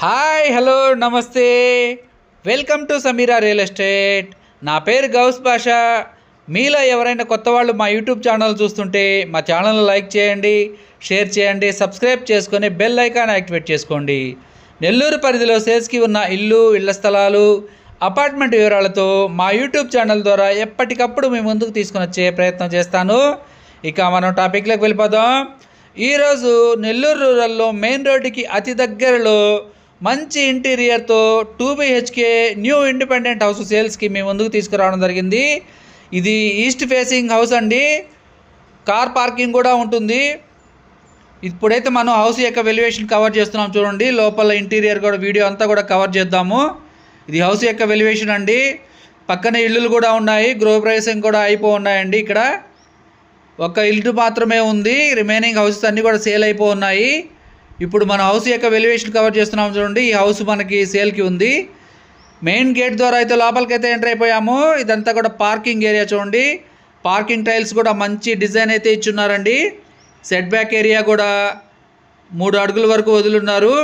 Hi hello నమస్తే, welcome to Sameera real estate. నా పేరు గౌస్ బాషా. మీలో ఎవరైనా కొత్త వాళ్ళు మా యూట్యూబ్ ఛానల్ చూస్తుంటే మా ఛానల్ లైక్ చేయండి, షేర్ చేయండి, సబ్స్క్రైబ్ చేసుకొని బెల్ ఐకాన్ యాక్టివేట్ చేసుకోండి. నెల్లూరు పరిధిలో సేల్స్కి ఉన్న ఇళ్ల స్థలాలు, అపార్ట్మెంట్ వివరాలతో మా యూట్యూబ్ ఛానల్ ద్వారా ఎప్పటికప్పుడు మీ ముందుకు తీసుకొని వచ్చే ప్రయత్నం చేస్తాను. ఇక మనం టాపిక్లోకి వెళ్ళిపోదాం. ఈరోజు నెల్లూరు రూరల్లో మెయిన్ రోడ్డుకి అతి దగ్గరలో మంచి ఇంటీరియర్తో 2 BHK న్యూ ఇండిపెండెంట్ హౌస్ సేల్స్కి మేము ముందుకు తీసుకురావడం జరిగింది. ఇది ఈస్ట్ ఫేసింగ్ హౌస్ అండి. కార్ పార్కింగ్ కూడా ఉంటుంది. ఇప్పుడైతే మనం హౌస్ యొక్క వెల్యువేషన్ కవర్ చేస్తున్నాం. చూడండి, లోపల ఇంటీరియర్ కూడా వీడియో అంతా కూడా కవర్ చేద్దాము. ఇది హౌస్ యొక్క వెల్యువేషన్ అండి. పక్కన ఇల్లులు కూడా ఉన్నాయి, గృహప్రవేశం కూడా ఉన్నాయండి. ఇక్కడ ఒక ఇల్లు మాత్రమే ఉంది, రిమైనింగ్ హౌసెస్ అన్నీ కూడా సేల్ ఉన్నాయి. ఇప్పుడు మన హౌస్ యొక్క వెల్యువేషన్ కవర్ చేస్తున్నాం. చూడండి, ఈ హౌస్ మనకి సేల్కి ఉంది. మెయిన్ గేట్ ద్వారా అయితే లోపలికైతే ఎంటర్ అయిపోయాము. ఇదంతా కూడా పార్కింగ్ ఏరియా. చూడండి, పార్కింగ్ టైల్స్ కూడా మంచి డిజైన్ అయితే ఇచ్చున్నారండి. సెట్ బ్యాక్ ఏరియా కూడా 3 అడుగుల వరకు వదులున్నారు.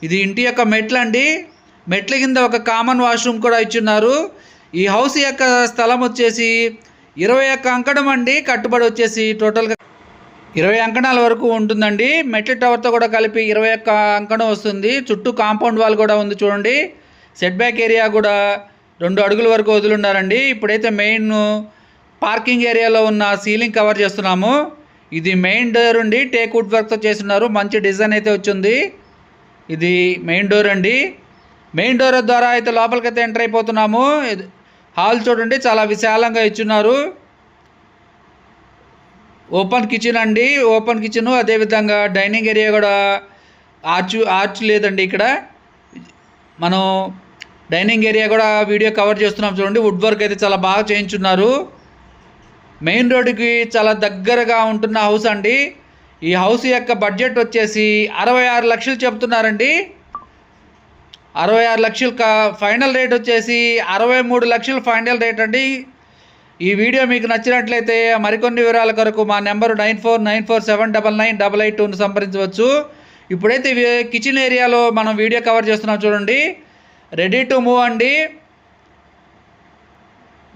ఇది ఇంటి యొక్క మెట్లు అండి. మెట్ల కింద ఒక కామన్ వాష్రూమ్ కూడా ఇచ్చున్నారు. ఈ హౌస్ యొక్క స్థలం వచ్చేసి 21 అంకణం అండి. కట్టుబడి వచ్చేసి టోటల్గా 20 అంకణాల వరకు ఉంటుందండి. మెట్ల టవర్తో కూడా కలిపి 21 అంకణం వస్తుంది. చుట్టూ కాంపౌండ్ వాల్ కూడా ఉంది. చూడండి, సెట్ బ్యాక్ ఏరియా కూడా 2 అడుగుల వరకు వదులున్నారండి. ఇప్పుడైతే మెయిన్ పార్కింగ్ ఏరియాలో ఉన్న సీలింగ్ కవర్ చేస్తున్నాము. ఇది మెయిన్ డోర్ అండి, టేక్ వుడ్ వర్క్తో చేస్తున్నారు. మంచి డిజైన్ అయితే వచ్చింది. ఇది మెయిన్ డోర్ అండి. మెయిన్ డోర్ ద్వారా అయితే లోపలికైతే ఎంటర్ అయిపోతున్నాము. హాల్ చూడండి, చాలా విశాలంగా ఇచ్చున్నారు. ఓపెన్ కిచెన్ అండి. ఓపెన్ కిచెను, అదేవిధంగా డైనింగ్ ఏరియా కూడా ఆర్చ్ లేదండి. ఇక్కడ మనం డైనింగ్ ఏరియా కూడా వీడియో కవర్ చేస్తున్నాం. చూడండి, వుడ్ వర్క్ అయితే చాలా బాగా చేయించున్నారు. మెయిన్ రోడ్డుకి చాలా దగ్గరగా ఉంటున్న హౌస్ అండి. ఈ హౌస్ యొక్క బడ్జెట్ వచ్చేసి 66 లక్షలు చెప్తున్నారండి. 66 లక్షలు ఫైనల్ రేట్ వచ్చేసి 63 లక్షలు ఫైనల్ రేట్ అండి. ఈ వీడియో మీకు నచ్చినట్లయితే మరికొన్ని వివరాల కొరకు మా నెంబరు 9494799882ను సంప్రదించవచ్చు. ఇప్పుడైతే కిచెన్ ఏరియాలో మనం వీడియో కవర్ చేస్తున్నాం. చూడండి, రెడీ టు మూవ్ అండి.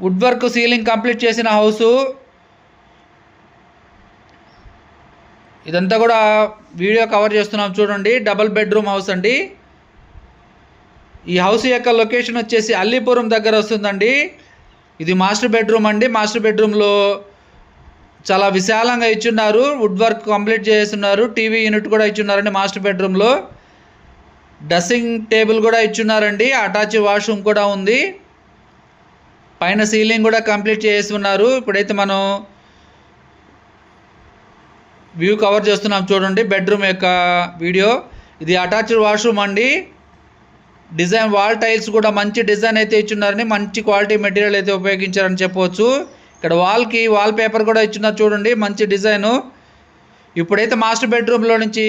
వుడ్ వర్క్ సీలింగ్ కంప్లీట్ చేసిన హౌసు. ఇదంతా కూడా వీడియో కవర్ చేస్తున్నాం. చూడండి, డబుల్ బెడ్రూమ్ హౌస్ అండి. ఈ హౌస్ యొక్క లొకేషన్ వచ్చేసి అల్లీపురం దగ్గర వస్తుందండి. ఇది మాస్టర్ బెడ్రూమ్ అండి. మాస్టర్ బెడ్రూమ్లో చాలా విశాలంగా ఇచ్చున్నారు. వుడ్ వర్క్ కంప్లీట్ చేస్తున్నారు. టీవీ యూనిట్ కూడా ఇచ్చున్నారండి. మాస్టర్ బెడ్రూమ్లో డ్రెస్సింగ్ టేబుల్ కూడా ఇచ్చున్నారండి. అటాచ్ వాష్రూమ్ కూడా ఉంది. పైన సీలింగ్ కూడా కంప్లీట్ చేస్తున్నారు. ఇప్పుడైతే మనం వ్యూ కవర్ చేస్తున్నాం. చూడండి, బెడ్రూమ్ యొక్క వీడియో. ఇది అటాచ్డ్ వాష్రూమ్ అండి. డిజైన్ వాల్ టైల్స్ కూడా మంచి డిజైన్ అయితే ఇచ్చున్నారని, మంచి క్వాలిటీ మెటీరియల్ అయితే ఉపయోగించారని చెప్పవచ్చు. ఇక్కడ వాల్కి వాల్ పేపర్ కూడా ఇచ్చున్నారు. చూడండి, మంచి డిజైను. ఇప్పుడైతే మాస్టర్ బెడ్రూమ్లో నుంచి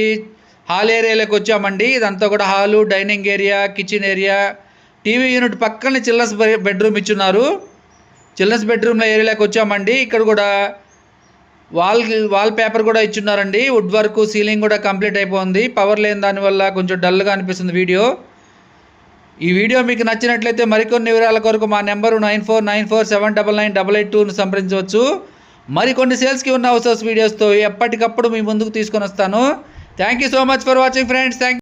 హాల్ ఏరియాలోకి వచ్చామండి. ఇదంతా కూడా hall, dining area, kitchen area, TV unit పక్కనే చిల్డ్రన్స్ బెడ్రూమ్ ఇచ్చున్నారు. చిల్డ్రన్స్ బెడ్రూమ్లో ఏరియాలోకి వచ్చామండి. ఇక్కడ కూడా వాల్ పేపర్ కూడా ఇచ్చున్నారండి. వుడ్ వర్క్ సీలింగ్ కూడా కంప్లీట్ అయిపోయింది. పవర్ లేని దానివల్ల కొంచెం డల్గా అనిపిస్తుంది వీడియో. ఈ వీడియో మీకు నచ్చినట్లయితే మరికొన్ని వివరాల కొరకు మా నెంబరు 9494799882ను సంప్రదించవచ్చు. మరికొన్ని సేల్స్కి ఉన్న హౌసెస్ వీడియోస్తో ఎప్పటికప్పుడు మీ ముందుకు తీసుకొని వస్తాను. Thank you so much for watching friends.